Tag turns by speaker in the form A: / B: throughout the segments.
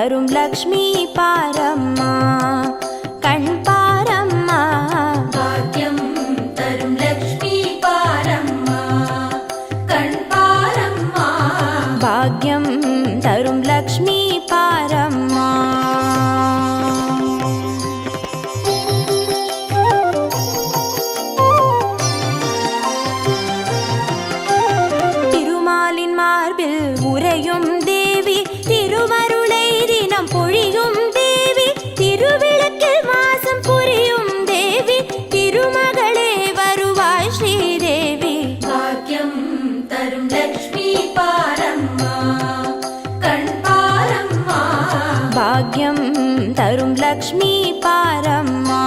A: தரும் லக்ஷ்மி பாரம்மா கண் பாரம்மா.
B: பாக்கியம் தரும் லக்ஷ்மி பாரம்மா கண் பாரம்மா.
A: பாக்யம் தரும் லக்ஷ்மி பாரம்மா. திருமாலின் மார்பில் உறையும் தேவி, திருவருளை தினம் பொழியும் தேவி, திருவிளக்கில் வாசம் புரியும் தேவி, திருமகளே வருவாய் ஸ்ரீதேவி.
B: பாக்கியம் தரும் லக்ஷ்மி பாரம்மா கண் பாரம்மா.
A: பாக்யம் தரும் லக்ஷ்மி பாரம்மா.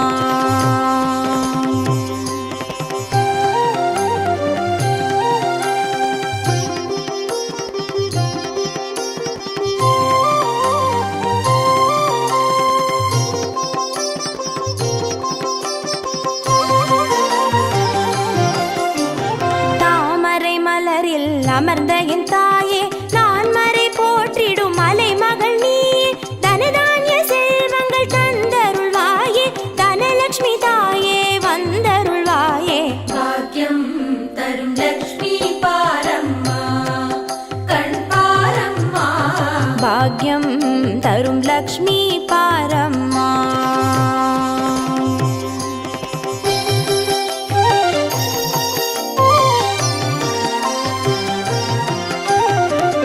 A: தாமரை மலரில் அமர்ந்த என் தாயே, நான் மறை போற்றிடும் மலை மகள் நீயே, தனதானிய செல்வங்கள் தந்தருள்வாயே, தனலட்சுமி தாயே வந்தருள்வாயே.
B: பாக்கியம் தரும் லக்ஷ்மி பாரம்மா கண் பாரம்மா.
A: பாக்யம் தரும் லக்ஷ்மி பாரம்மா.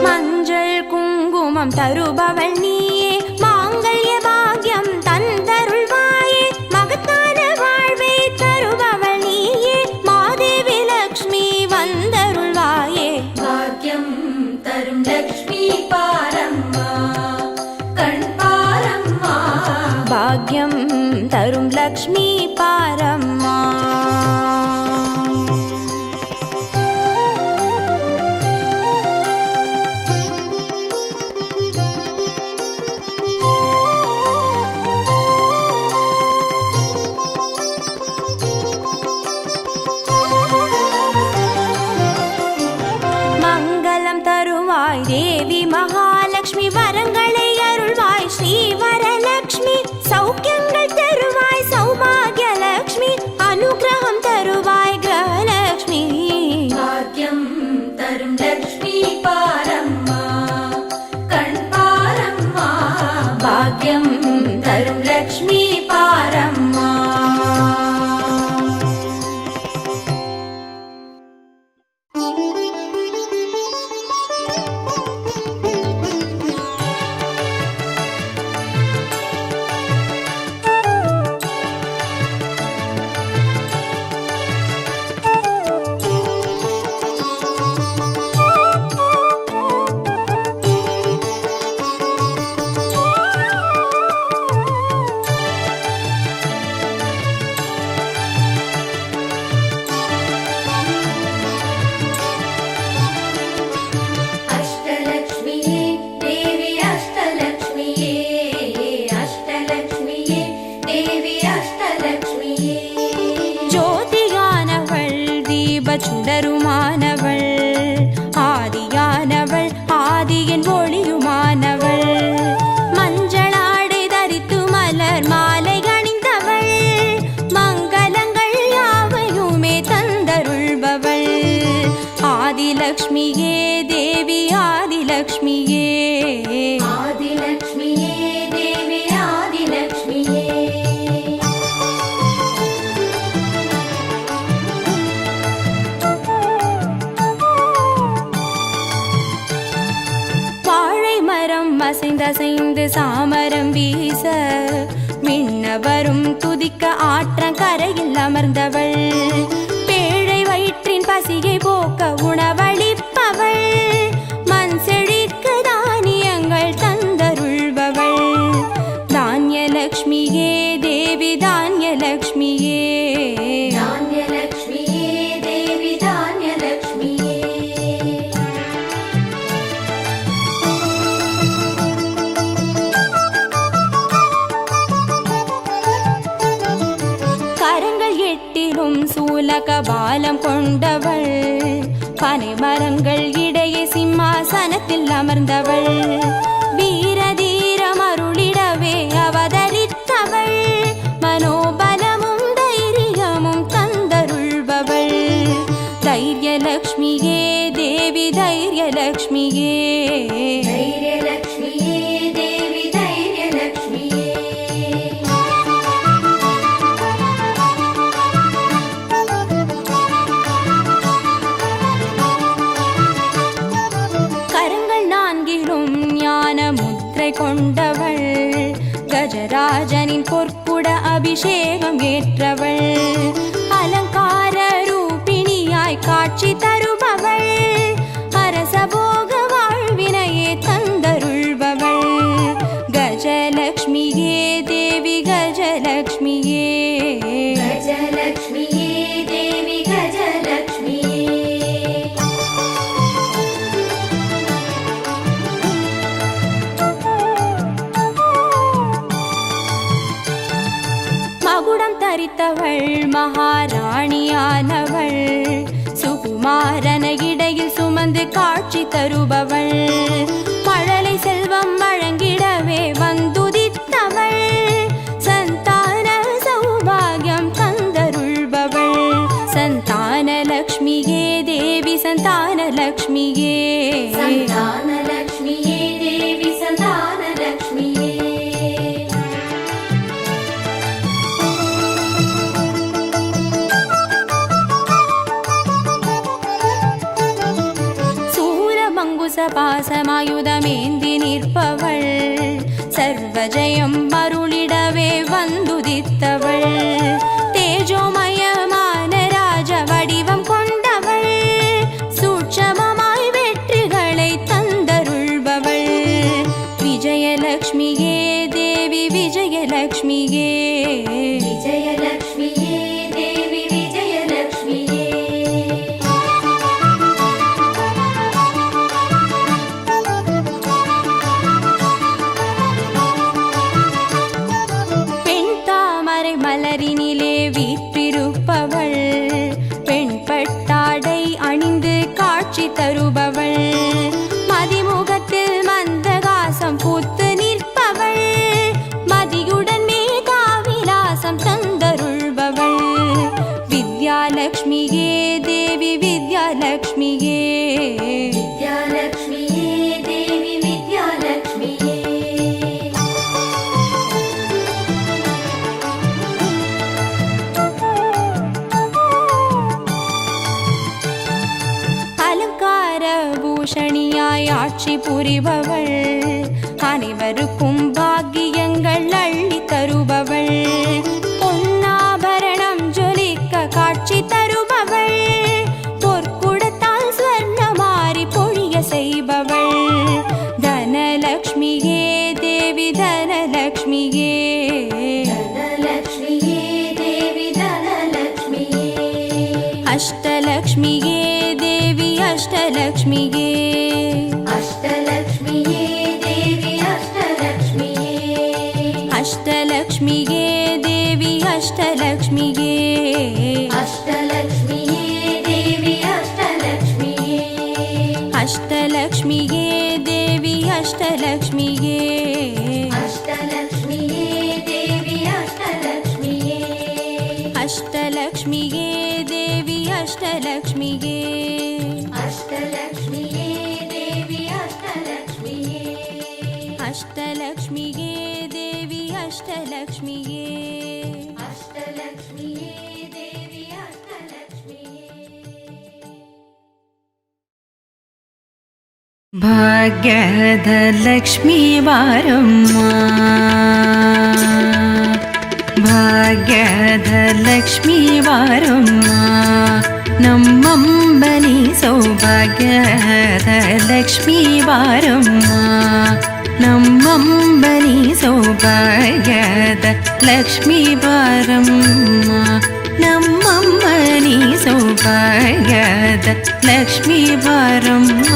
A: மஞ்சள் குங்குமம் தருபவள் நீயே, மாங்கல்ய பாக்யம் தந்தருள்வாயே, மகத்தான வாழ்வை தருபவள் நீயே, மாதேவி லக்ஷ்மி வந்தருள்வாயே.
B: பாக்கியம் தரும் லக்ஷ்மி பாரம்மா கண் பாரம்மா.
A: பாக்யம் தரும் லக்ஷ்மி பாரம்மா. மங்களம் தருவாய் தேவி மகாலட்சுமி, வரங்களை அருள்வாய் ஸ்ரீ வரலட்சுமி, சௌக்கியங்கள் தருவாய் சௌபாகிய லட்சுமி, அனுகிரகம் தருவாய் கிரகலட்சுமி.
B: பாக்கியம் தரும் லக்ஷ்மி பாரம்மா கண் பாரம்மா.
A: பாக்யம் தரும் லக்ஷ்மி பாரம்மா.
B: அஷ்டலக்ஷ்மியே தேவி அஷ்டலக்ஷ்மியே, அஷ்டலக்ஷ்மியே தேவி அஷ்டலக்ஷ்மியே.
A: ஜோதியானவள் தீப சுடருமானவள், ஆதியானவள் ஆதியின் ஒளியுமானவள், மஞ்சளாடை தரித்து மலர் மாலை அணிந்தவள், மங்களங்கள் யாவையுமே தந்தருள்பவள், ஆதிலக்ஷ்மியே தேவி ஆதிலக்ஷ்மியே.
B: ஆதிலக்ஷ்மியே தேவி ஆதிலக்ஷ்மியே.
A: வாழை மரம் அசைந்தசைந்து சாமரம் வீச, மின்னவரும் துதிக்க ஆற்றங்கரையில் அமர்ந்தவள், பேழை வயிற்றின் பசியை போக்க உணவளிப்பவள், மண் செழிக்க தானியங்கள் தந்தருள்பவள், தானியலக்ஷ்மியே தேவி தானியலக்ஷ்மியே.
B: தானியலக்ஷ்மியே தேவி தானியலக்ஷ்மியே.
A: கரங்கள் எட்டிலும் சூலக பாலம் கொண்டவள், பனை மரங்கள் இடையே சிம்மாசனத்தில் அமர்ந்தவள், வீர தீர வந்திடவே அவதரித்தவள் மனோபலமும் தைரியமும் தந்தருள்பவள் தைரியலக்ஷ்மியே தேவி தைரியலக்ஷ்மியே
B: தைரியலக்ஷ்மியே தேவி தைரியலக்ஷ்மியே
A: கரங்கள் நான்கிலும் ஞான முத்திரை கொண்டவள் கஜராஜனின் பொற்குட அபிஷேகம் ஏற்றவள் அலங்கார ரூபிணியாய் காட்சி தருபவள் அரசபோக வாழ்வினையே தந்தருள்பவள் கஜலக்ஷ்மியே தேவி கஜலக்ஷ்மியே
B: கஜலக்ஷ்மியே தேவி கஜலக்ஷ்மியே
A: மகுடம் தரித்தவள் மகாராணியானவள் சுகுமாரன இடையில் சுமந்து காட்சி தருபவள் மழலை செல்வம் வழங்கிடவே வந்துதித்தவள் சந்தான சௌபாகியம் தந்தருள்பவள் சந்தான லக்ஷ்மியே தேவி சந்தான லக்ஷ்மியே
B: சந்தானலக்ஷ்மியே தேவி சந்தானலக்ஷ்மியே
A: பாசமாயுதமேந்தி நிற்பவள் சர்வஜயம் மருளிடவே வந்துதித்தவள் தேஜோமயமான ராஜ வடிவம் கொண்டவள் சூட்சமமாய் வெற்றிகளை தந்தருள்பவள் விஜயலக்ஷ்மியே தேவி விஜயலக்ஷ்மியே
B: விஜயலக்ஷ்மியே தேவி விஜயலக்ஷ்மியே
A: மலரினிலே வீற்றிருப்பவள் பெண் பட்டாடை அணிந்து காட்சி தருபவள் மதிமுகத்தில் மந்தகாசம் பூத்து நிற்பவள் மதியுடன் மேகாவிலாசம் தந்தருள்பவள் வித்யாலக்ஷ்மியே தேவி வித்யாலக்ஷ்மியே
B: வித்யாலக்ஷ்மியே தேவி வித்யாலக்ஷ்மியே பூஷணியாய் ஆட்சி புரிபவள் அனைவருக்கும் பாக்கியங்கள் அள்ளி தருபவள் பொன்னாபரணம் ஜொலிக்க காட்சி தருபவள் பொற்குடத்தால் ஸ்வர்ணமாரி பொழிய செய்பவள் தனலக்ஷ்மியே தேவி தனலக்ஷ்மியே தனலக்ஷ்மியே தேவி தனலக்ஷ்மியே
A: அஷ்டலக்ஷ்மியே தேவி அஷ்டலக்ஷ்மியே
B: அஷ்டலக்ஷ்மியே தேவி அஷ்டலக்ஷ்மியே
A: அஷ்டலக்ஷ்மியே தேவி அஷ்டலக்ஷ்மியே
B: அஷ்டலக்ஷ்மியே தேவி அஷ்டலக்ஷ்மியே
A: அஷ்டலக்ஷ்மியே தேவி அஷ்டலக்ஷ்மியே
B: அஷ்டலக்ஷ்மியே தேவி அஷ்டலக்ஷ்மியே
A: அஷ்டலக்ஷ்மியே தேவி அஷ்டலக்ஷ்மியே
B: அஷ்டலக்ஷ்மியே தேவி அஷ்டலக்ஷ்மியே
A: அஷ்டலக்ஷ்மியே தேவி அஷ்டலக்ஷ்மியே
B: அஷ்டலக்ஷ்மியே தேவி அஷ்டலக்ஷ்மியே
C: ಭಾಗ್ಯದ ಲಕ್ಷ್ಮೀ ಬಾರಮ್ಮ ಭಾಗ್ಯದ ಲಕ್ಷ್ಮೀ ಬಾರಮ್ಮ ನಮ್ಮಂಬನಿ ಸೌಭಾಗ್ಯದ ಲಕ್ಷ್ಮೀ ಬಾರಮ್ಮ ನಮ್ಮಂಬನಿ ಸೌಭಾಗ್ಯದ ಲಕ್ಷ್ಮೀ ಬಾರಮ್ಮ ನಮ್ಮಮ್ಮನಿ ಸೌಭಾಗ್ಯದ ಲಕ್ಷ್ಮೀ ಬಾರಮ್ಮ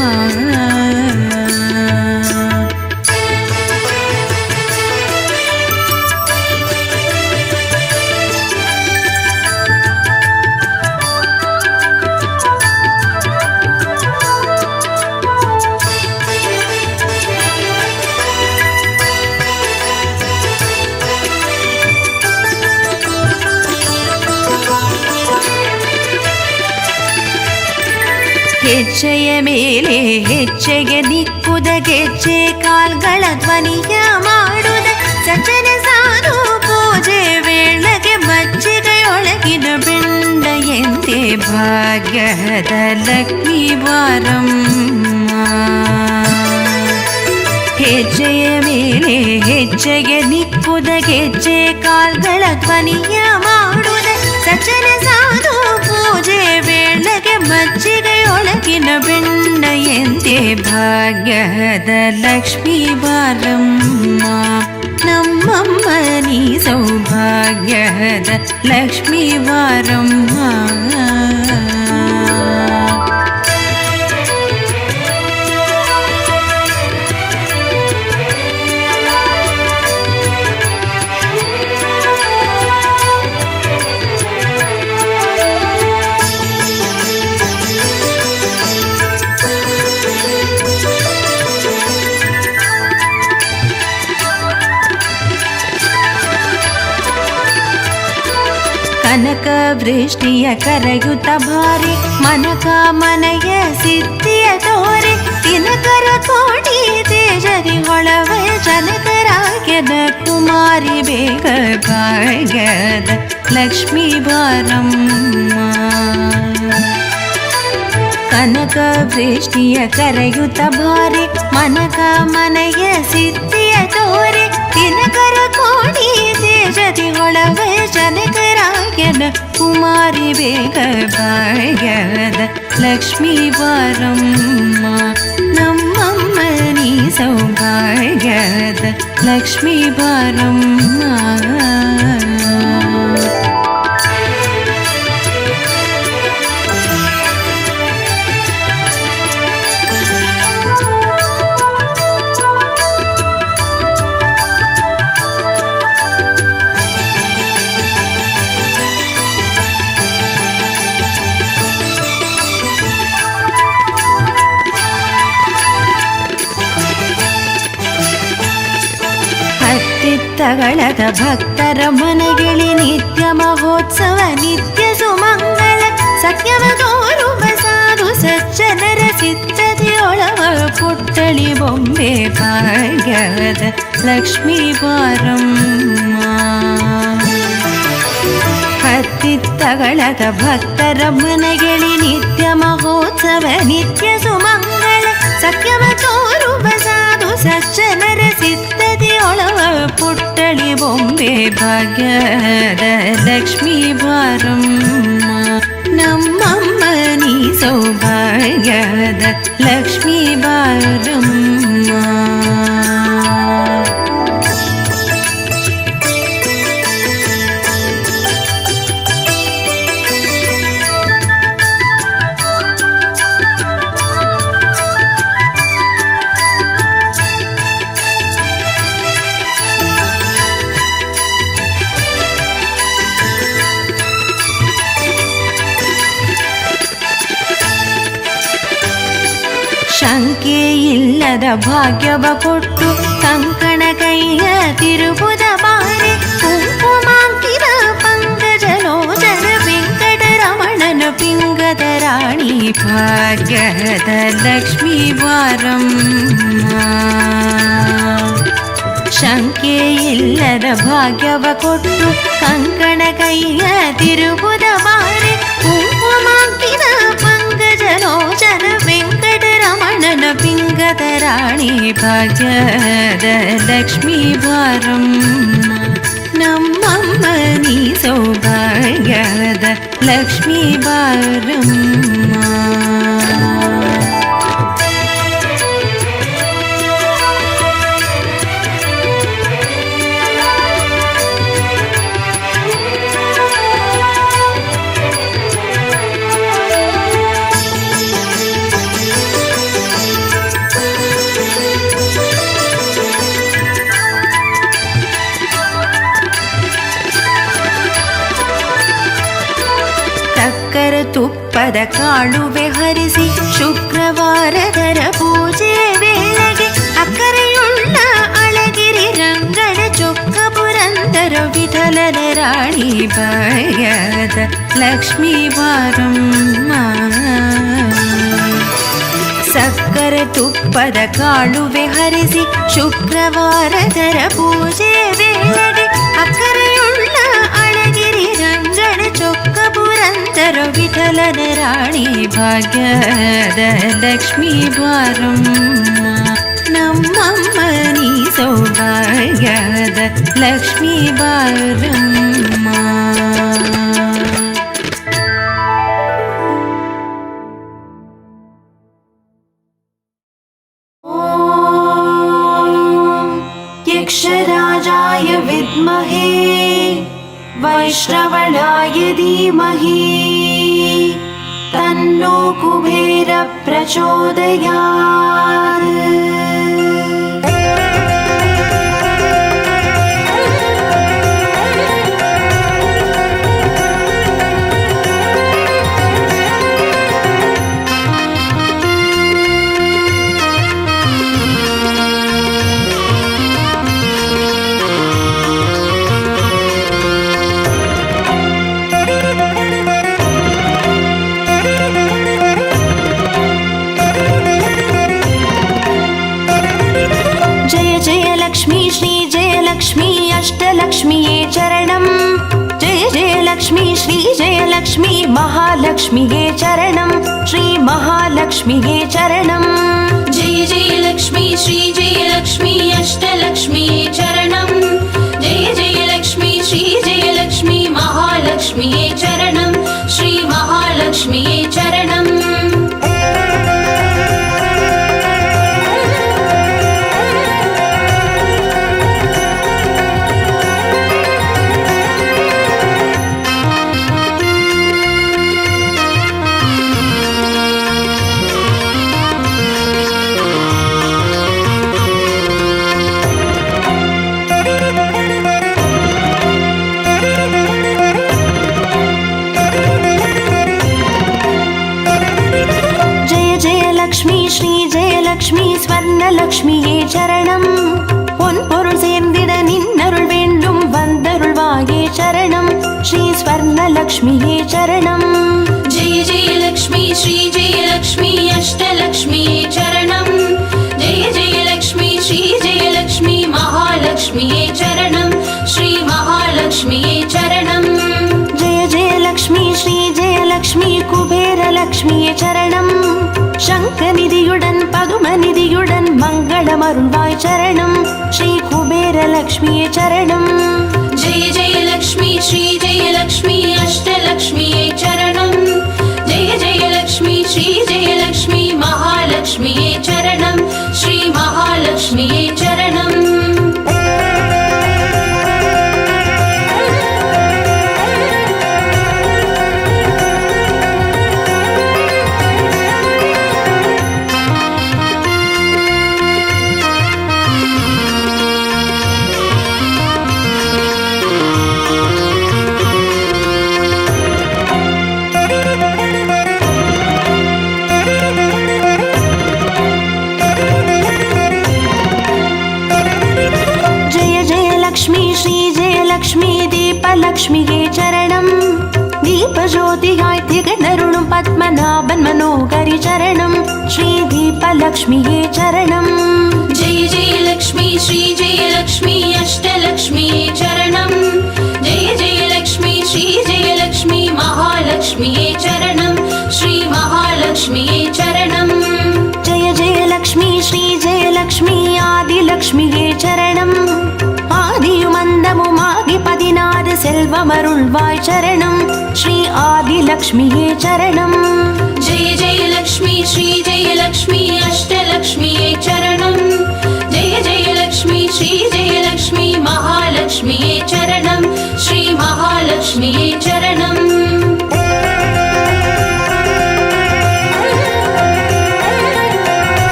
C: ಹೆಜ್ಜೆಯ ಮೇಲೆ ಹೆಜ್ಜೆಗೆ ನಿಕ್ಕುದ ಗೆಜ್ಜೆ ಕಾಲ್ಗಳ ಧ್ವನಿಯ ಮಾಡುದ ಸಜ್ಜನ ಸಾಧು ಪೂಜೆ ವೇಳೆಗೆ ಮಜ್ಜಿಗೆಯೊಳಗಿನ ಬೆಂಡ ಎಂದೇ ಭಾಗ್ಯದ ಲಕ್ಷ್ಮೀ ಬಾರಮ್ಮ. ಹೆಜ್ಜೆಯ ಮೇಲೆ ಹೆಜ್ಜೆಗೆ ನಿಕ್ಕುದ ಗೆಜ್ಜೆ ಕಾಲ್ಗಳ ಧ್ವನಿಯ ಮಾಡುದ ಸಜ್ಜನ ಸಾಧು ಪೂಜೆ ವೇಳೆಗೆ ಮಜ್ಜಿಗೆಯೊಳಗಿನ ಬೆಂಡ ಎಂದೇ ಭಾಗ್ಯದ ಲಕ್ಷ್ಮೀ ಬಾರಮ್ಮ. ನಮ್ಮಮ್ಮ ನೀ ಸೌಭಾಗ್ಯದ ಲಕ್ಷ್ಮೀ ಬಾರಮ್ಮ. ಕನಕ ವೃಷ್ಟಿಯ ಕರೆಯುತ್ತ ಭಾರಿ ಮನಕ ಮನೆಯ ಸಿದ್ಧಿಯ ತೋರೆ ದಿನಕರ ಕೋಟಿ ತೇಜರಿ ಹೊಳವ ಜನಕರಾಗ್ಯದ ಕುಮಾರಿ ಬೇಗ ಭಾಗ್ಯದ ಲಕ್ಷ್ಮೀ ಬಾರಮ್ಮ. ಕನಕ ವೃಷ್ಟಿಯ ಕರೆಯುತ್ತ ಭಾರಿ ಮನಕ ಮನೆಯ ಸಿದ್ಧಿಯ ತೋರೆ ದಿನಕರ ಕೋಟಿ ತೇಜದಿ ಹೊಳವ ಜನಕರಾಗ್ಯದ ಕುಮಾರಿ ಬೇಗ ಭಾಗ್ಯದ ಲಕ್ಷ್ಮೀ ಬಾರಮ್ಮ. ನಮ್ಮಮ್ಮ ನೀ ಸೌಭಾಗ್ಯದ ಲಕ್ಷ್ಮೀ ಬಾರಮ್ಮ. ತಗಳದ ಭಕ್ತರ ಮನೆಗಿಳಿ ನಿತ್ಯ ಮಹೋತ್ಸವ ನಿತ್ಯ ಸುಮಂಗಳ ಸತ್ಯವ ತೋರುವ ಸಾಧು ಸಜ್ಜನರ ಚಿತ್ತದಿಯೊಳವ ಪುಟ್ಟಳಿ ಬೊಂಬೆ ಭಾಗ್ಯದ ಲಕ್ಷ್ಮೀ ಬಾರಮ್ಮ. ಹತ್ತಿತ್ತಗಳದ ಭಕ್ತರ ಮನೆಗಿಳಿ ನಿತ್ಯ ಮಹೋತ್ಸವ ನಿತ್ಯ ಸುಮಂಗಳ ಸತ್ಯವ ತೋರುವ ಸಾಧು ಸಜ್ಜನರ ಚಿತ್ತದಿಯೊಳವ ಪುಟ್ಟಳಿ ಬೊಂಬೆ ಭಾಗ್ಯದ ಲಕ್ಷ್ಮೀ ಬಾರಮ್ಮ. ನಮ್ಮಮ್ಮ ನೀ ಸೌಭಾಗ್ಯದ ಲಕ್ಷ್ಮೀ ಬಾರಮ್ಮ. ಶಂಕೆ ಇಲ್ಲದ ಭಾಗ್ಯವ ಕೊಟ್ಟು ಕಂಕಣ ಕೈಯ ತಿರುಬುದ ಬಾರಿ ಕುಂಕುಮಾಂಕಿತ ಪಂಕಜಲೋಚನ ವೆಂಕಟರಮಣನ ಪಿಂಗದ ರಾಣಿ ಭಾಗ್ಯದ ಲಕ್ಷ್ಮೀ ಬಾರಮ್ಮ. ಶಂಕೆ ಇಲ್ಲದ ಭಾಗ್ಯವ ಕೊಟ್ಟು ಕಂಕಣ ಕೈಯ ತಿರುಬುದ ಬಾರಿ ಕುಂಕುಮಾಂಕಿತ ಪಂಕಜಲೋಚನ ವೆಂಕಟರಮಣನ ಪಿಂಗದ ರಾಣಿ ಭಾಗ್ಯದ ಲಕ್ಷ್ಮೀ ಬಾರಮ್ಮ. ನಮ್ಮಮ್ಮ ನೀ ಸೌಭಾಗ್ಯದ ಲಕ್ಷ್ಮೀ ಬಾರಮ್ಮ. ತುಪ್ಪದ ಕಾಳುವೆ ಹರಿಸಿ ಶುಕ್ರವಾರದರ ಪೂಜೆ ವೇಳೆಗೆ ಅಕ್ಕರೆಯುಳ್ಳ ಅಳಗಿರಿ ರಂಗನ ಚೊಕ್ಕ ಪುರಂದರ ವಿಠಲನ ರಾಣಿ ಭಾಗ್ಯದ ಲಕ್ಷ್ಮೀ ಬಾರಮ್ಮ. ಅಕ್ಕರೆ ತುಪ್ಪದ ಕಾಳುವೆ ಹರಿಸಿ ಶುಕ್ರವಾರದರ ಪೂಜೆ ವೇಳೆಗೆ ಅಕ್ಕರೆಯುಳ್ಳ ಅಳಗಿರಿ ರಂಗಣ ಚೊಕ್ಕ ಪುರಂದರ ವಿಠಲನ ರಾಣಿ ಭಾಗ್ಯದ ಲಕ್ಷ್ಮೀ ಬಾರಮ್ಮ ನಮ್ಮಮ್ಮ ನೀ ಸೌಭಾಗ್ಯದ ಲಕ್ಷ್ಮೀ ಬಾರಮ್ಮ. यक्षराजाय विद्महे वैश्रवणाय धीमहि तन्नो कुबेर प्रचोदयात्. अष्टलक्ष्मीये चरणम् जय जय लक्ष्मी श्री जय लक्ष्मी महालक्ष्मीये चरणम् श्री महालक्ष्मीये चरणम्
A: जय जय लक्ष्मी श्री जय लक्ष्मी अष्टलक्ष्मीये चरणम् जय जय लक्ष्मी श्री जय लक्ष्मी महालक्ष्मीये चरणम् श्री महालक्ष्मीये चरणम्.
C: லக்ஷ்மி ஸ்வர்ணலக்ஷ்மியே சரணம் பொன்பொருள் சேர்ந்திட நின்னருள் வேண்டும் வந்தருள்வாயே சரணம் ஸ்ரீ ஸ்வர்ணலக்ஷ்மியே சரணம்.
A: ஜெய ஜெய லக்ஷ்மி ஸ்ரீ ஜெய லக்ஷ்மி அஷ்டலக்ஷ்மியே சரணம் ஜெய ஜெய லக்ஷ்மி ஸ்ரீ ஜெய லக்ஷ்மி மகாலக்ஷ்மியே சரணம் ஸ்ரீ மகாலக்ஷ்மியே சரணம்.
C: ஜெய ஜெய லக்ஷ்மி ஸ்ரீ ஜெய லக்ஷ்மி குபேர லக்ஷ்மியே சரணம் சங்கநிதியுடன் பதுமநிதியுடன் மங்களமருள்வாய் சரணம் ஸ்ரீ குபேர லக்ஷ்மியே சரணம்.
A: ஜெய ஜெய லக்ஷ்மி ஸ்ரீ ஜெய லக்ஷ்மி அஷ்டலக்ஷ்மியே சரணம் ஜெய ஜெய லக்ஷ்மி ஸ்ரீ ஜெய லக்ஷ்மி மகாலக்ஷ்மியே சரணம் ஸ்ரீ மகாலக்ஷ்மியே சரணம்.
C: லக்ஷ்மியே சரணம் தீபஜோதியாய் திகழருளும் பத்மநாபன் மனோகரி சரணம் ஸ்ரீ தீபலக்ஷ்மியே சரணம்.
A: ஜெய ஜெய லக்ஷ்மி ஸ்ரீ ஜெய லக்ஷ்மி அஷ்டலக்ஷ்மியே சரணம் ஜெய ஜெய லக்ஷ்மி ஸ்ரீ ஜெய லக்ஷ்மி மகாலக்ஷ்மியே சரணம் ஸ்ரீ மகாலக்ஷ்மியே சரணம்.
C: ஜெய ஜெய லக்ஷ்மி ஸ்ரீ ஜெய லக்ஷ்மி ஆதிலக்ஷ்மியே சரணம் ஆதியுமந்தமுமாகி 16 செல்வமருள்வாய் சரணம் ஸ்ரீ ஆதிலக்ஷ்மியே சரணம்.
A: ஜெய ஜெய லக்ஷ்மி ஸ்ரீ ஜெய லக்ஷ்மி அஷ்டலக்ஷ்மியே சரணம் ஜெய ஜெய லக்ஷ்மி ஸ்ரீ ஜெய லக்ஷ்மி மகாலக்ஷ்மியே சரணம் ஸ்ரீ மகாலக்ஷ்மியே சரணம்.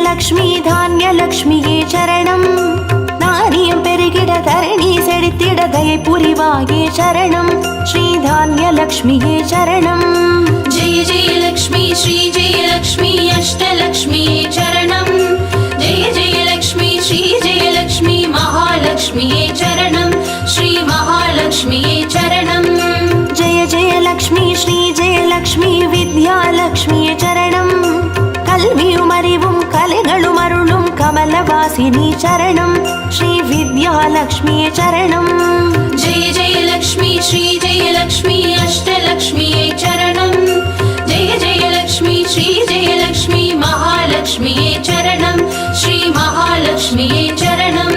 C: லக்ஷ்மி धान्यलक्ष्मिये चरणम् விழித்திட தயை புரிவாயே சரணம் ஸ்ரீ தான்யலக்ஷ்மியே சரணம்.
A: जय जय लक्ष्मी श्री जय लक्ष्मी अष्टलक्ष्मी चरणं जय जय लक्ष्मी श्री जय लक्ष्मी महालक्ष्मी चरणं श्री महालक्ष्मी चरणं.
C: जय जय लक्ष्मी श्री जय लक्ष्मी विद्यालक्ष्मी चरणं கல்வியும் அறிவும் கலைகளும் அருளும் கமலவாசினி சரணம் ஸ்ரீ வித்யாலக்ஷ்மி சரணம்.
A: जय जय लक्ष्मी श्री जय लक्ष्मी अष्टलक्ष्मी चरणं जय जय लक्ष्मी श्री जय लक्ष्मी महालक्ष्मी चरणं श्री महालक्ष्मी चरणं.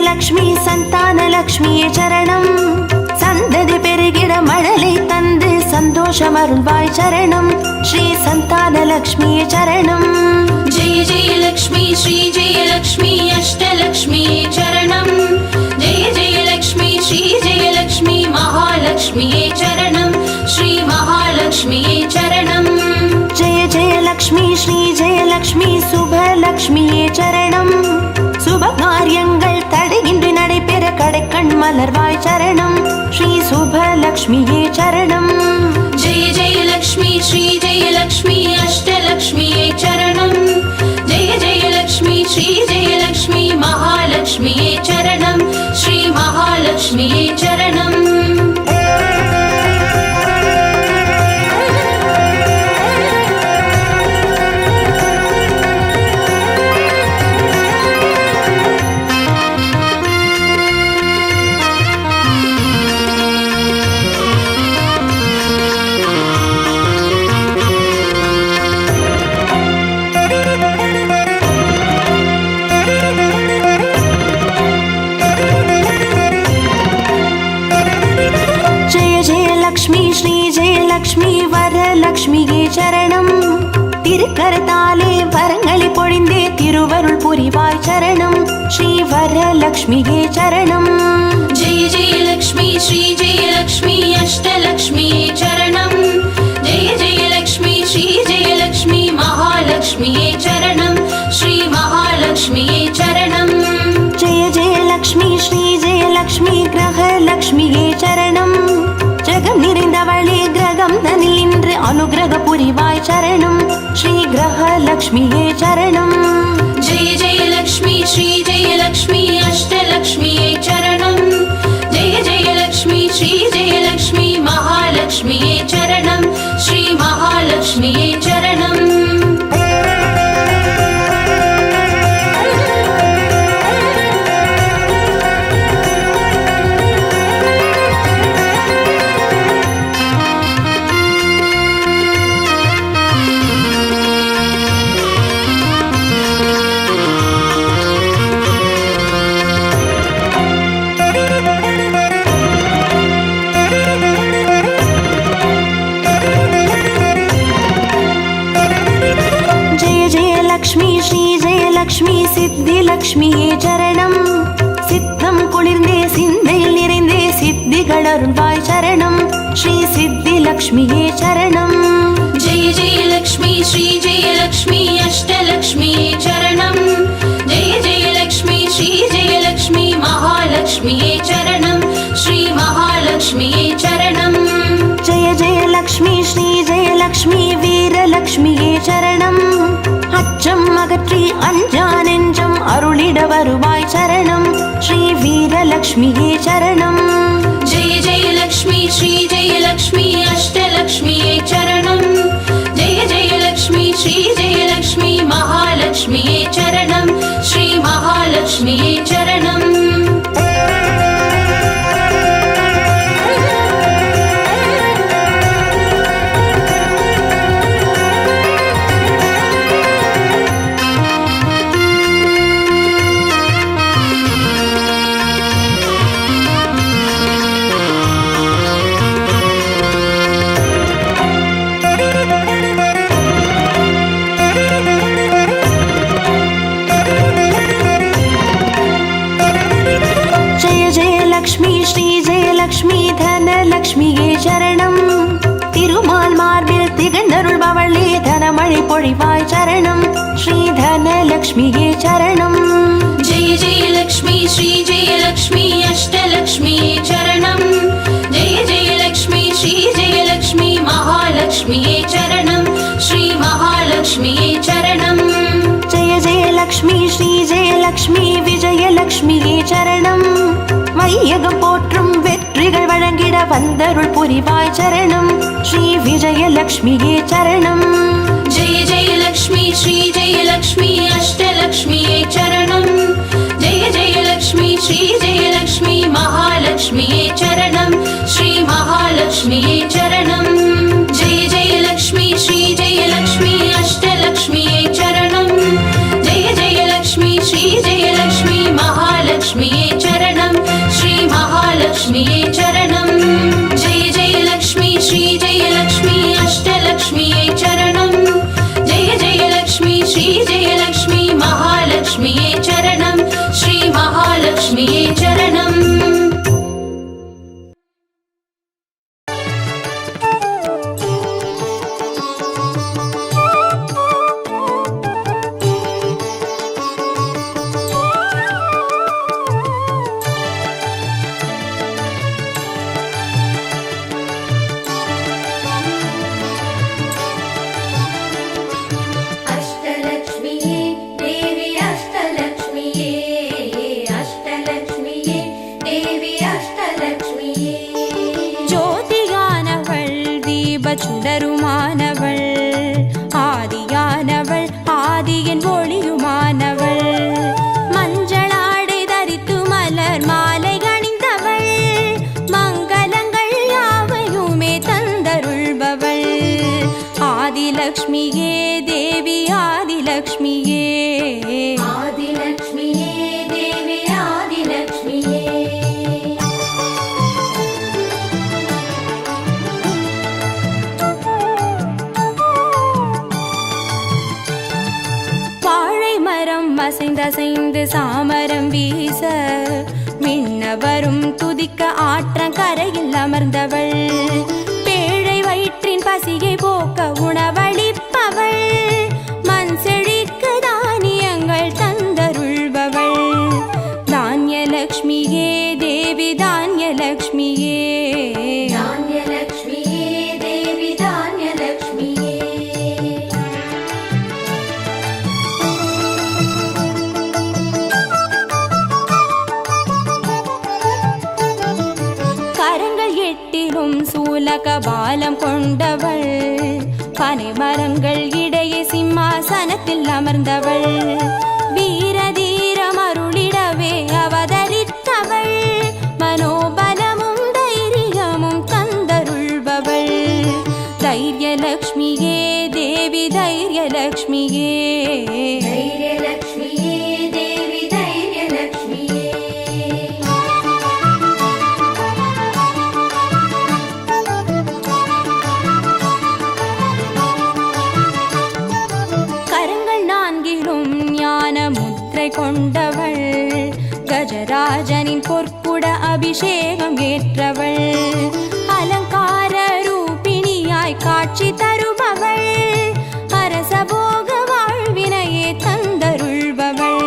C: லக்ஷ்மி சந்தான லக்ஷ்மியே சரணம் சந்ததி பெருகிட மழலை தந்து சந்தோஷம் அருள்வாய் சரணம் ஸ்ரீ சந்தான லக்ஷ்மியே சரணம்.
A: जय जय लक्ष्मी श्री जय लक्ष्मी अष्टलक्ष्मी चरणं जय जय लक्ष्मी श्री जय लक्ष्मी महालक्ष्मी चरणं श्री महालक्ष्मी चरणं.
C: जय जय लक्ष्मी श्री जय लक्ष्मी சுபலக்ஷ்மியே சரணம் சுப காரியங்கள் தடையின்றி நடைபெற கடைக்கண் மலர்வாய் சரணம் ஸ்ரீ சுபலக்ஷ்மியே சரணம்.
A: जय जय लक्ष्मी श्री जय लक्ष्मी अष्टलक्ष्मी चरणं जय जय लक्ष्मी श्री जय लक्ष्मी महालक्ष्मी चरणं श्री महालक्ष्मी चरणं.
C: லக்ஷ்மி வரலக்ஷ்மியே சரணம் திருக்கரத்தாலே வரங்களை பொழிந்தே திருவருள் புரிவாய் சரணம் ஸ்ரீ வரலக்ஷ்மியே சரணம்.
A: जय जय लक्ष्मी श्री जय लक्ष्मी अष्टलक्ष्मी चरणं जय जय लक्ष्मी श्री जय लक्ष्मी महालक्ष्मी चरणं श्री महालक्ष्मी चरणं.
C: जय जय लक्ष्मी श्री जय लक्ष्मी கிரகலக்ஷ்மியே சரணம் ஜெகம் நிறைந்தவளே கிரகம் தனில் இன்று அனுகிரக புரிவாய் சரணம் ஸ்ரீ கிரகலக்ஷ்மியே சரணம்.
A: जय जय लक्ष्मी श्री जय लक्ष्मी अष्टलक्ष्मी चरणं जय जय लक्ष्मी श्री जय लक्ष्मी महालक्ष्मी चरणं श्री महालक्ष्मी चरणं.
C: லக்ஷ்மி சித்தி லக்ஷ்மியே சரணம் சித்தம் குளிர்ந்தே சிந்தையில் நிறைந்தே சித்திகள் அருள்வாய் சரணம் ஸ்ரீ சித்தி லக்ஷ்மியே சரணம்.
A: जय जय लक्ष्मी श्री जय लक्ष्मी अष्टलक्ष्मी चरणं जय जय लक्ष्मी श्री जय लक्ष्मी महालक्ष्मी चरणं श्री महालक्ष्मी चरणं.
C: जय जय लक्ष्मी श्री जय लक्ष्मी வீரலக்ஷ்மியே சரணம் அச்சம் அகற்றி அஞ்சா நெஞ்சம் அருளிட வருவாய் சரணம் ஸ்ரீ வீரலக்ஷ்மியே சரணம்.
A: जय जय लक्ष्मी श्री जय लक्ष्मी अष्टलक्ष्मी चरणं जय जय लक्ष्मी श्री जय लक्ष्मी महालक्ष्मी चरणं श्री महालक्ष्मी चरणं.
C: தனலக்ஷ்மியே சரணம். திருமால் மார்பில் திகழ்ந்தருள்பவளே தனமழை பொழிவாய் சரணம். ஸ்ரீ தனலக்ஷ்மியே சரணம்.
A: जय जय लक्ष्मी श्री जय लक्ष्मी अष्टलक्ष्मी चरणं जय जय लक्ष्मी श्री जय लक्ष्मी महालक्ष्मी चरणं श्री महालक्ष्मी चरणं
C: जय जय लक्ष्मी श्री जय लक्ष्मी विजयलक्ष्मिயே சரணம். வையகம் போற்றும் வெற்றிகள் வழங்கிட வந்தருள் புரிவாய் சரணம். ஸ்ரீ விஜயலக்ஷ்மியே சரணம்.
A: जय जय लक्ष्मी श्री जय लक्ष्मी अष्टलक्ष्मी चरणं जय जय लक्ष्मी श्री जय लक्ष्मी महालक्ष्मी चरणं श्री महालक्ष्मी चरणं जय जय लक्ष्मी श्री जय लक्ष्मी अष्टलक्ष्मी चरणं जय जय लक्ष्मी श्री जय लक्ष्मी महालक्ष्मी चरणं श्री महालक्ष्मी चरणं जय जय लक्ष्मी श्री जय लक्ष्मी अष्टलक्ष्मी चरणं जय जय लक्ष्मी श्री जय लक्ष्मी महालक्ष्मी चरणं श्री महालक्ष्मी चरणं
B: अष्टलक्ष्मिये देवी अष्टलक्ष्मिये अष्टलक्ष्मिये देवी अष्टलक्ष्मिये
D: ஜோதியானவள் தீபச்சுடருமானவள் ஆதியானவள் ஆதியின் ஒளியுமானவள் மஞ்சளாடை தரித்து மலர் மாலை அணிந்தவள் மங்களங்கள் யாவையுமே தந்தருள்பவள் ஆதிலக்ஷ்மியே தேவி ஆதிலக்ஷ்மியே
B: आदिलक्ष्मिये देवी आदिलक्ष्मिये
D: வாழை மரம் அசைந்தசைந்து சாமரம் வீச மின்னவரும் துதிக்க ஆற்றங்கரையில் அமர்ந்தவள் பேழை வயிற்றின் பசியை போக்க உணவளிப்பவள் மண் செழிக்க தானியங்கள் தந்தருள்பவள் தானியலக்ஷ்மியே தேவி தானியலக்ஷ்மியே
B: धान्यलक्ष्मिये देवी धान्यलक्ष्मिये
D: கரங்கள் எட்டிலும் சூலக பாலம் கொண்டவள் பனை மரங்கள் இடையே சிம்மாசனத்தில் அமர்ந்தவள் வீர தீரம் அருளிடவே அவதரித்தவள் மனோபலமும் தைரியமும் தந்தருள்பவள் தைரியலக்ஷ்மியே தேவி தைரியலக்ஷ்மியே
B: धैर्यलक्ष्मिये देवी धैर्यलक्ष्मिये
D: கரங்கள் நான்கிலும் ஞான முத்திரை கொண்டவள் கஜராஜனின் பொற்குட அபிஷேகம் ஏற்றவள் அலங்கார ரூபிணியாய் காட்சி தருபவள் அரசபோக வாழ்வினையே தந்தருள்பவள்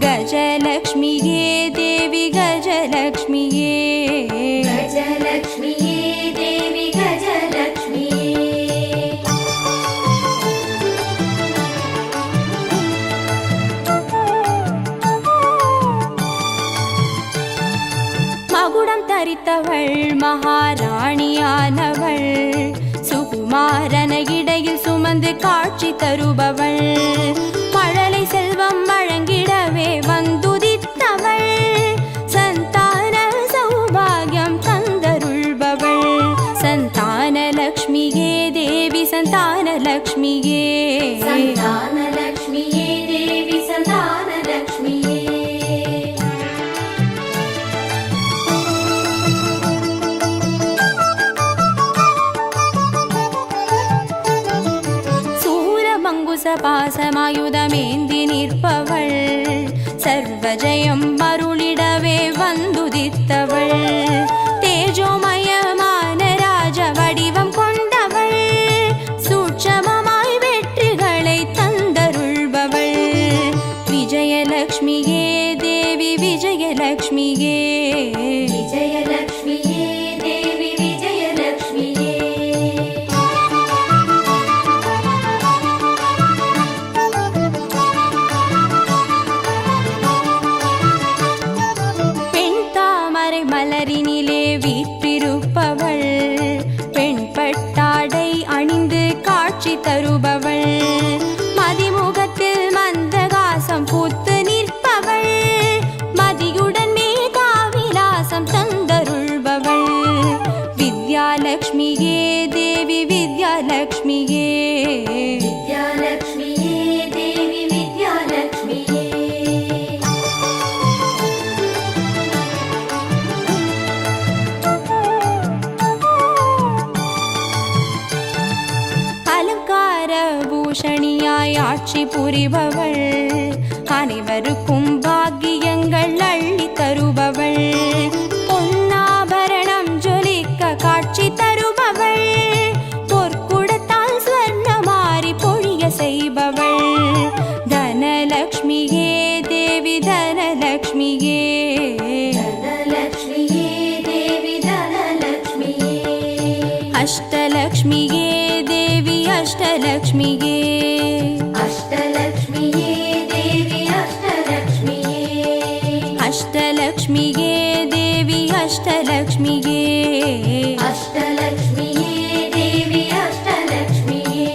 D: கஜலக்ஷ்மியே தேவி கஜலக்ஷ்மியே
B: गजलक्ष्मिये देवी गजलक्ष्मिये
D: மகுடம் தரித்தவள் மகாராணியானவள் சுகுமாரன இடையில் சுமந்து காட்சி தருபவள் மழலை செல்வம் வழங்கிடவே வந்துதித்தவள் சந்தான சௌபாகியம் தந்தருள்பவள் சந்தானலக்ஷ்மியே தேவி சந்தானலக்ஷ்மியே
B: सन्तानलक्ष्मिये देवी सन्तानलक्ष्मिये
D: பாசமாயுதமேந்தி நிற்பவள் சர்வஜயம் அருளிடவே வந்துதித்தவள் தேஜோமய காட்சி தருபவள் மதிமுகத்தில் மந்தகாசம் பூத்து நிற்பவள் மதியுடன் மேதாவிலாசம் தந்தருள்பவள் வித்யாலக்ஷ்மியே தேவி வித்யாலக்ஷ்மியே
B: विद्यालक्ष्मीये देवी विद्यालक्ष्मीये
D: அலங்கார பூஷணியாய் ஆட்சி புரிபவள் அனைவருக்கும் பாக்கியங்கள் அள்ளி தருபவள் பொன்னாபரணம் ஜொலிக்க காட்சி தருபவள் பொற்குடத்தால் ஸ்வர்ணமாரி பொழிய செய்பவள் தனலக்ஷ்மியே தேவி தனலக்ஷ்மியே
B: धनलक्ष्मीये देवी धनलक्ष्मीये
D: அஷ்டலக்ஷ்மியே தேவி அஷ்டலக்ஷ்மியே
B: अष्टलक्ष्मीये देवी अष्टलक्ष्मीये
D: அஷ்டலக்ஷ்மியே தேவி அஷ்டலக்ஷ்மியே
B: अष्टलक्ष्मीये देवी अष्टलक्ष्मीये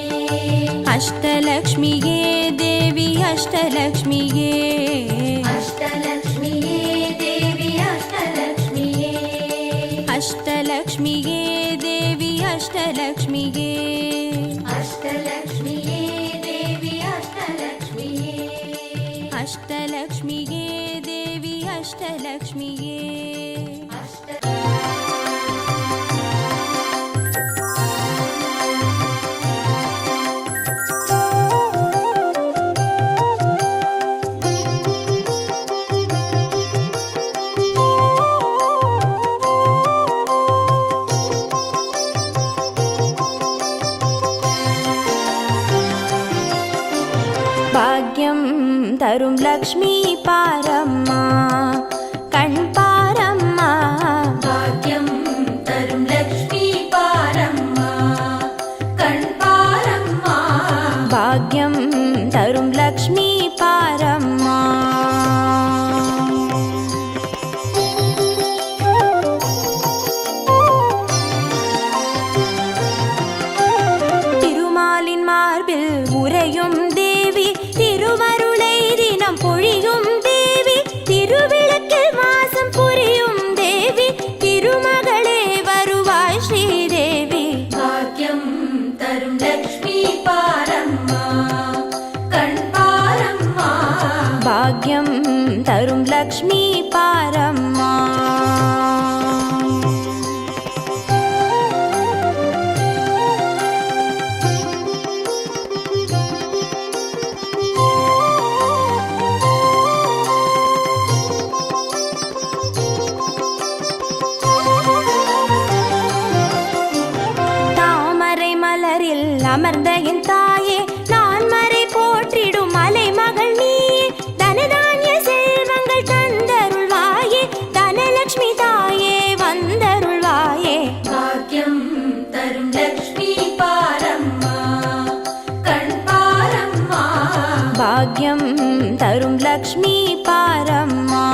D: அஷ்டலக்ஷ்மியே தேவி அஷ்டலக்ஷ்மியே
B: अष्टलक्ष्मीये देवी अष्टलक्ष्मीये
D: அஷ்டலக்ஷ்மியே தேவி அஷ்டலக்ஷ்மியே
B: अष्टलक्ष्मीये देवी अष्टलक्ष्मीये
D: அஷ்டலக்ஷ்மியே தேவி அஷ்டலக்ஷ்மியே பாக்யம் தரும் லக்ஷ்மி பாரம்மா கண் பாரம்மா
B: भाग्यं तरुं लक्ष्मी पारम्मा कण्पारम्मा
D: பாக்யம் தரும் லக்ஷ்மி பாரம்மா திருமாலின் மார்பில் உறையும் தேவி திருவருளை தினம் பொழியும் தேவி திருவிளக்கில் வாசம் புரியும் தேவி திருமகளே வருவாய் ஸ்ரீதேவி
B: भाग्यं तरुं लक्ष्मी पारम्मा कण्पारम्मा
D: பாக்யம் தரும் லக்ஷ்மி பாரம்மா தாமரை மலரில் அமர்ந்த என் தாயே நான் மறை போற்றிடும் மலைமகள் நீயே தனதானிய செல்வங்கள் தந்தருள்வாயே தனலக்ஷ்மி தாயே வந்தருள்வாயே
B: भाग्यं तरुं लक्ष्मी पारम्मा कण्पारम्मा
D: பாக்யம் தரும் லக்ஷ்மி பாரம்மா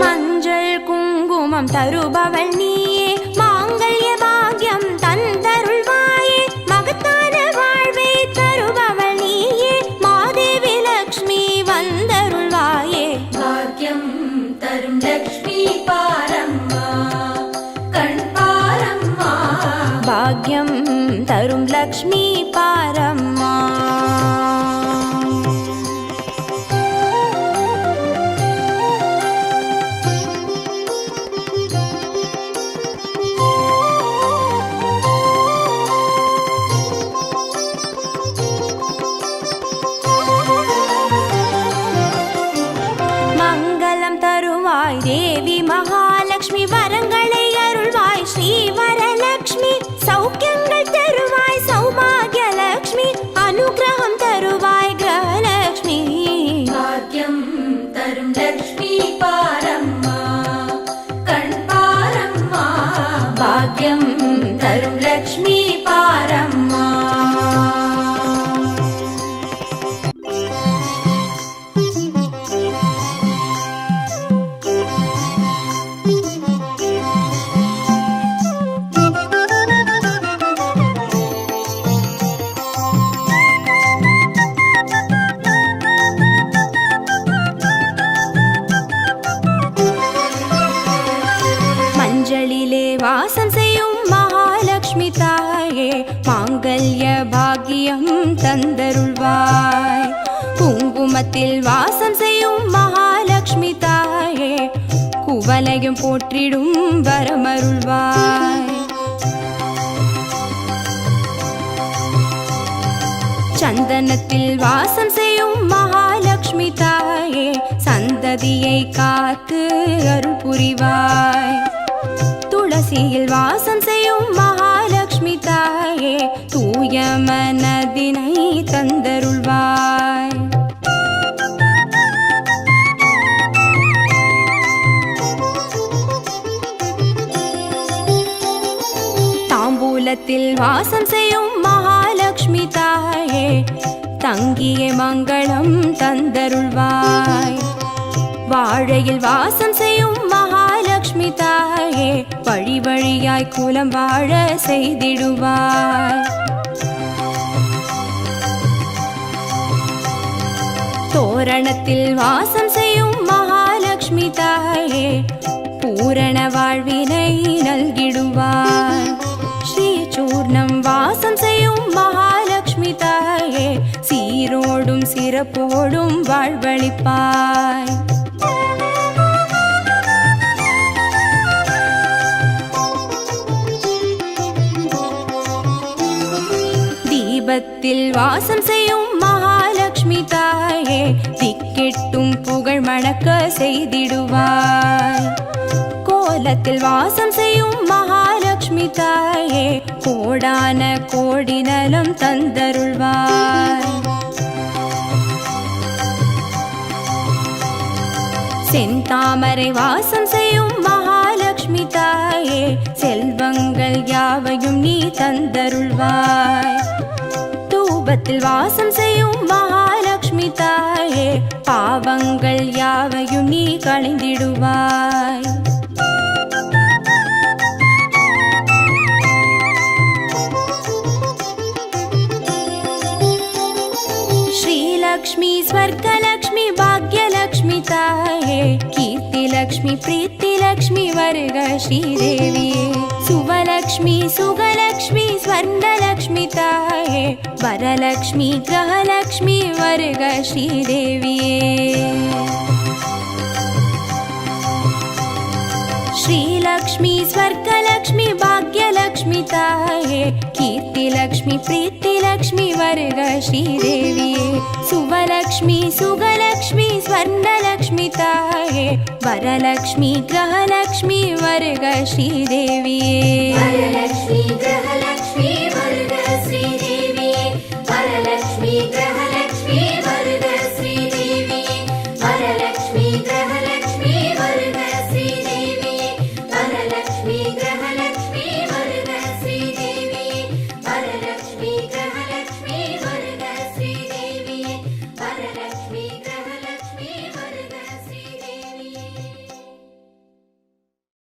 D: மஞ்சள் குங்குமம் தருபவள் நீயே மாங்கல்ய பாக்யம் தந்தருள்வாயே மகத்தான வாழ்வை தருபவள் நீயே மாதேவி லக்ஷ்மி வந்தருள்வாயே
B: भाग्यं तरुं लक्ष्मी पारम्मा कण्पारम्मा
D: பாக்யம் தரும் லக்ஷ்மி பாரம்மா மங்களம் தருவாய் தேவி மகாலட்சுமி வரங்களை அருள்வாய் ஸ்ரீ வரலக்ஷ்மி சௌக்கியங்கள் தருவாய் சௌபாகியலக்ஷ்மி அனுகிரகம் தருவாய் கிரகலக்ஷ்மி
B: भाग्यं तरुं लक्ष्मी पारम्मा कण्पारम्मा
D: பாக்யம் தரும் லக்ஷ்மி பாரம்மா மாங்கல்ய பாக்கியம் தந்தருள்வாய். குங்குமத்தில் வாசம் செய்யும் மகாலட்சுமி தாயே, குவலையும் போற்றிடும் வரமருள்வாய். சந்தனத்தில் வாசம் செய்யும் மகாலட்சுமி தாயே, சந்ததியை காத்து அருள் புரிவாய். துளசியில் வாசம் செய்யும் மகாலட்சுமி தாயே, தூய மனதினை தந்தருள்வாய். தாம்பூலத்தில் வாசம் செய்யும் மகாலட்சுமி தாயே, தங்கிய மங்களம் தந்தருள்வாய். வாழையில் வாசம் செய்யும் மகாலட்சுமி தாயே, வழி வழியாய் குலம் வாழ செய்திடுவாய். தோரணத்தில் வாசம் செய்யும் மகாலட்சுமி தாயே, பூரண வாழ்வினை நல்கிடுவாய். ஸ்ரீ சூர்ணம் வாசம் செய்யும் மகாலட்சுமி தாயே, சீரோடும் சிறப்போடும் வாழ்வளிப்பாய். தீபத்தில் வாசம் செய்யும் மகாலட்சுமி தாயே, திக்கெட்டும் புகழ் மணக்க செய்திடுவாய். கோலத்தில் வாசம் செய்யும் மகாலட்சுமி தாயே, கோடான கோடி நலம் தந்தருள்வாய். செந்தாமரை வாசம் செய்யும் மகாலட்சுமி தாயே, செல்வங்கள் யாவையும் நீ தந்தருள்வாய். தூபத்தில் வாசம் செய்யும் மகாலட்சுமி தாயே, பாவங்கள் யாவையும் நீ களைந்திடுவாய். ஸ்ரீலக்ஷ்மி ஸ்வர்கலக்ஷ்மி பாக்யலக்ஷ்மி தாயே, கீர்த்திலக்ஷ்மி பிரீத்திலக்ஷ்மி வருக ஸ்ரீதேவியே. சுவலக்ஷ்மி சுகலக்ஷ்மி ஸ்வர்ணலக்ஷ்மி தாயே, வரலக்ஷ்மி கிரகலக்ஷ்மி வருக ஸ்ரீதேவியே. श्रीलक्ष्मी स्वर्गलक्ष्मी भाग्यलक्ष्मी ताये, कीर्तिलक्ष्मी प्रीतिलक्ष्मी वर्ग श्रीदेविये. सुवलक्ष्मी सुगलक्ष्मी स्वर्णलक्ष्मी ताये, वरलक्ष्मी ग्रहलक्ष्मी वर्ग श्रीदेविये.
B: वरलक्ष्मी ग्रहलक्ष्मी